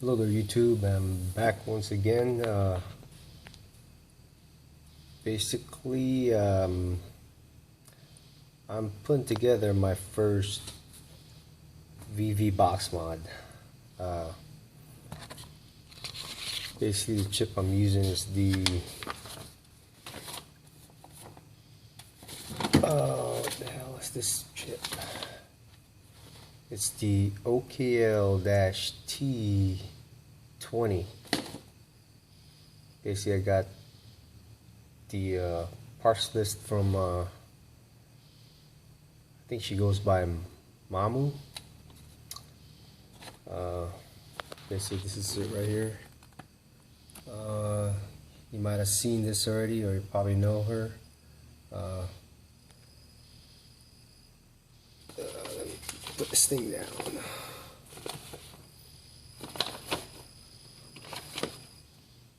Hello there YouTube, I'm back once again. Basically, I'm putting together my first VV box mod. Basically the chip I'm using is the what the hell is this chip? It's the OKL-T20. Basically I got the parts list from I think she goes by Mamu. Basically this is it right here. You might have seen this already, or you probably know her. Let me put this thing down.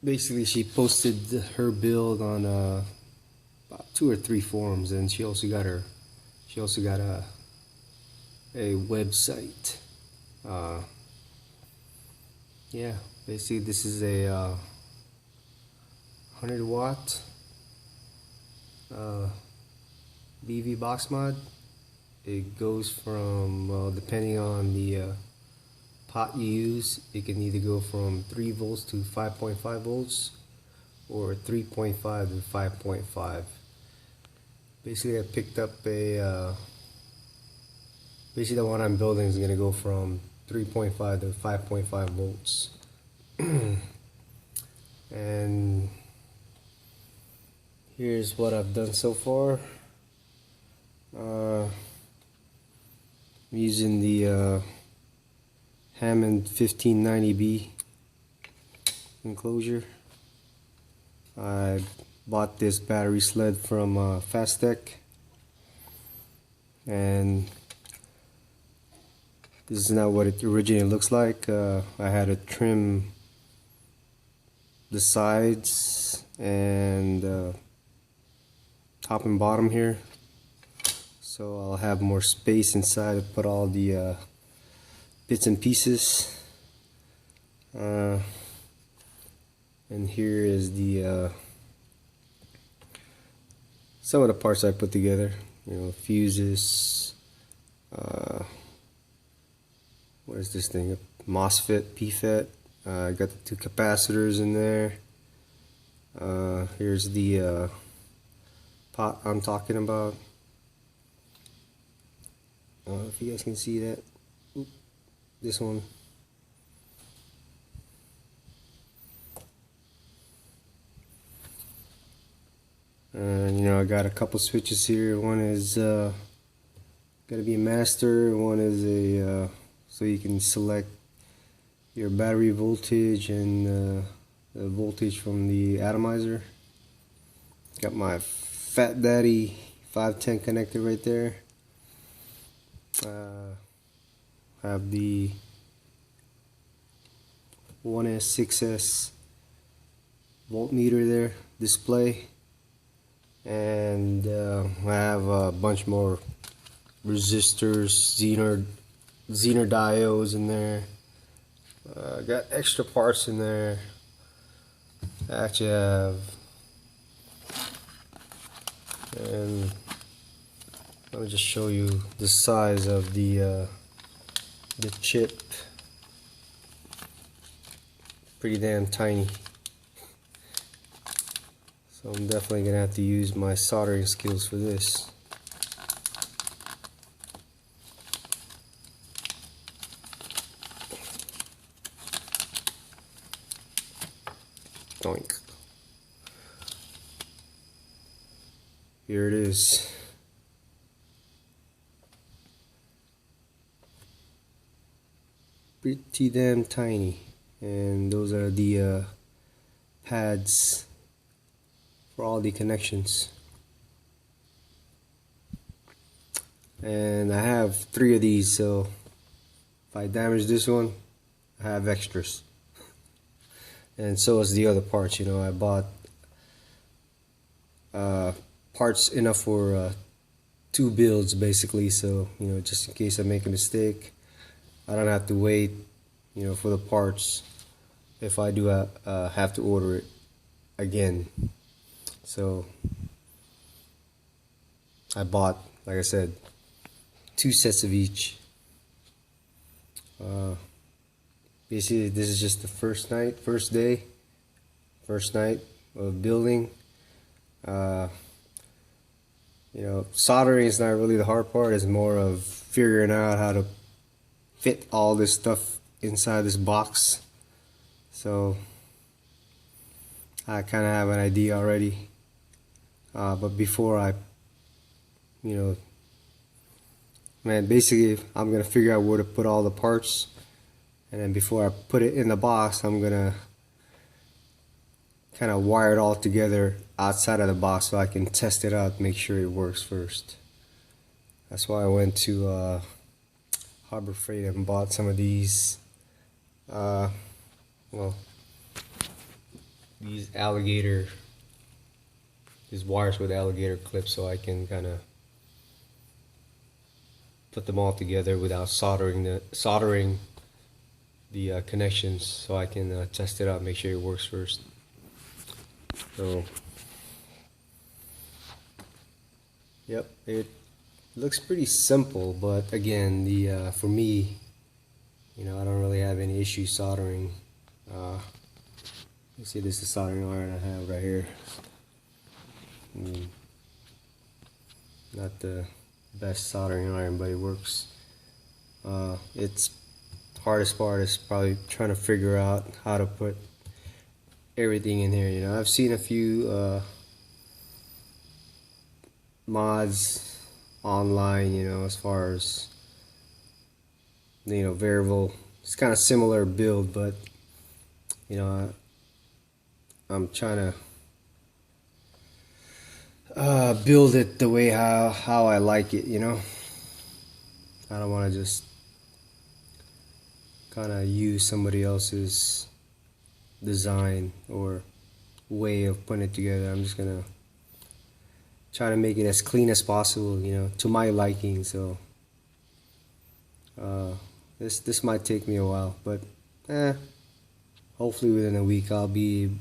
Basically she posted her build on about 2 or 3 forums, and she also got a website. Yeah, basically this is a 100 watt VV box mod. It goes from, well, depending on the pot you use, it can either go from 3 volts to 5.5 volts or 3.5 to 5.5. Basically I picked up a basically the one I'm building is going to go from 3.5 to 5.5 volts. And here's what I've done so far. I'm using the Hammond 1590B enclosure. I bought this battery sled from Fastech, and this is not what it originally looks like. I had to trim the sides and top and bottom here, so I'll have more space inside to put all the bits and pieces. And here is the some of the parts I put together. You know, fuses. What is this thing? A MOSFET, PFET. I got the 2 capacitors in there. Here's the pot I'm talking about. If you guys can see that. Oop, this one. And you know, I got a couple switches here. One is gotta be a master. One is a so you can select your battery voltage and the voltage from the atomizer. Got my Fat Daddy 510 connector right there. Have the 1S 6S voltmeter there, display, and I have a bunch more resistors, Zener diodes in there. Got extra parts in there. I actually have, and let me just show you the size of the chip. Pretty damn tiny. So I'm definitely gonna have to use my soldering skills for this. Doink. Here it is. Pretty damn tiny. And those are the pads for all the connections. And I have 3 of these, so if I damage this one, I have extras. And so is the other parts. You know, I bought parts enough for 2 builds basically, so you know, just in case I make a mistake, I don't have to wait, you know, for the parts. if I do have to order it again. So I bought, like I said, 2 sets of each. Basically, this is just the first night of building. Soldering is not really the hard part. It's more of figuring out how to fit all this stuff inside this box. So I kind of have an idea already. But before basically I'm gonna figure out where to put all the parts, and then before I put it in the box, I'm gonna kind of wire it all together outside of the box so I can test it out, make sure it works first. That's why I went to Harbor Freight and bought some of these these wires with alligator clips, so I can kind of put them all together without soldering the connections, so I can test it out, make sure it works first. So yep, it looks pretty simple, but again, for me, I don't really have any issue soldering. You see, this is the soldering iron I have right here. Not the best soldering iron, but it works. It's hardest part is probably trying to figure out how to put everything in here. I've seen a few mods online, as far as variable. It's kind of similar build, but I'm trying to build it the way how I like it. I don't want to just kind of use somebody else's design or way of putting it together. I'm just gonna try to make it as clean as possible, to my liking. So this might take me a while, but hopefully within a week I'll be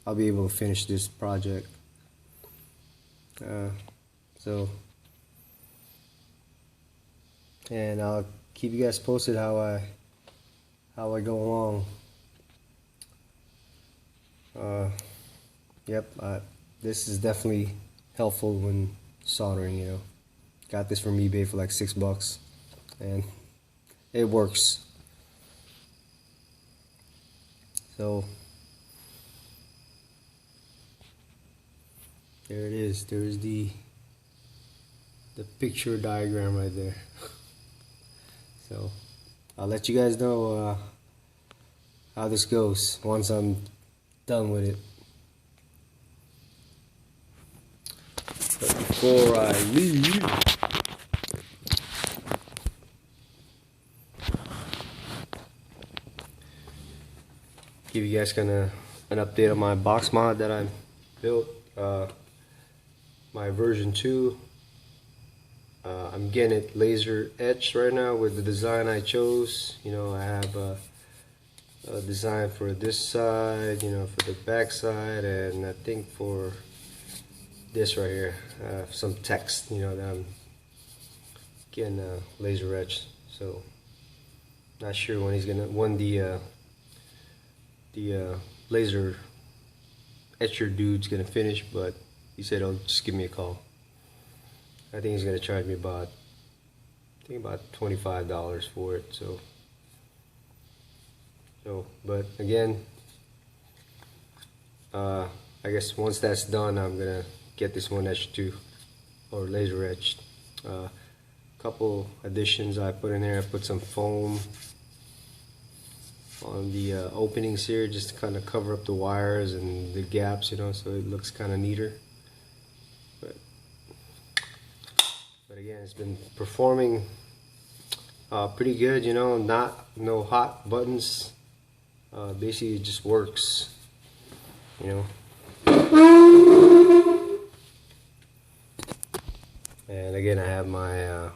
able to finish this project. And I'll keep you guys posted how I go along. This is definitely helpful when soldering. Got this from eBay for like $6, and it works. So there it is. There's the picture diagram right there. So I'll let you guys know how this goes once I'm done with it. But before I leave, give you guys kind of an update on my box mod that I built, my version 2. I'm getting it laser etched right now with the design I chose. I have a design for this side, for the back side, and I think for this right here, some text, that I'm getting laser etched. So not sure when the laser etcher dude's gonna finish, but he said he'll just give me a call. I think he's gonna charge me about $25 for it. So but again, I guess once that's done, I'm gonna get this one etched too, or laser etched. Couple additions I put in there. I put some foam on the openings here, just to kind of cover up the wires and the gaps, so it looks kind of neater. But again, it's been performing pretty good, no hot buttons. Basically it just works, And again, I have my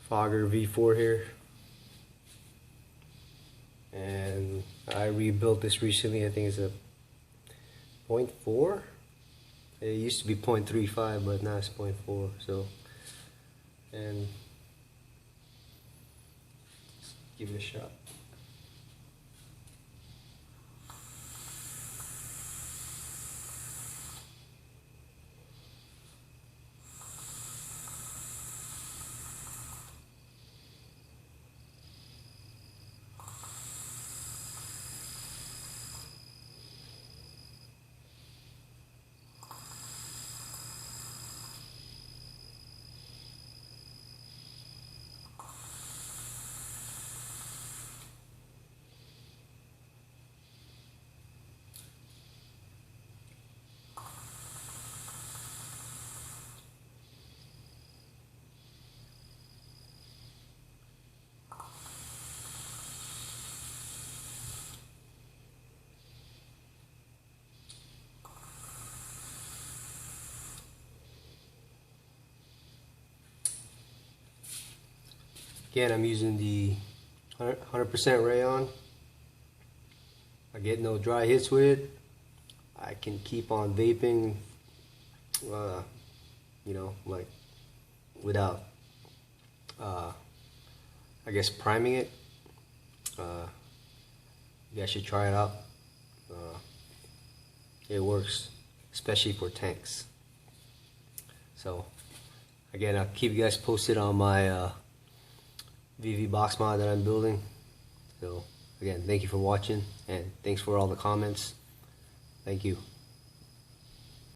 Fogger V4 here. I rebuilt this recently. I think it's a 0.4. It used to be 0.35, but now it's 0.4. So, and let's give it a shot. Again, I'm using the 100% rayon. I get no dry hits with it. I can keep on vaping, you know, like without, I guess, priming it. You guys should try it out. It works, especially for tanks. So, again, I'll keep you guys posted on my VV box mod that I'm building. So again, thank you for watching, and thanks for all the comments. Thank you.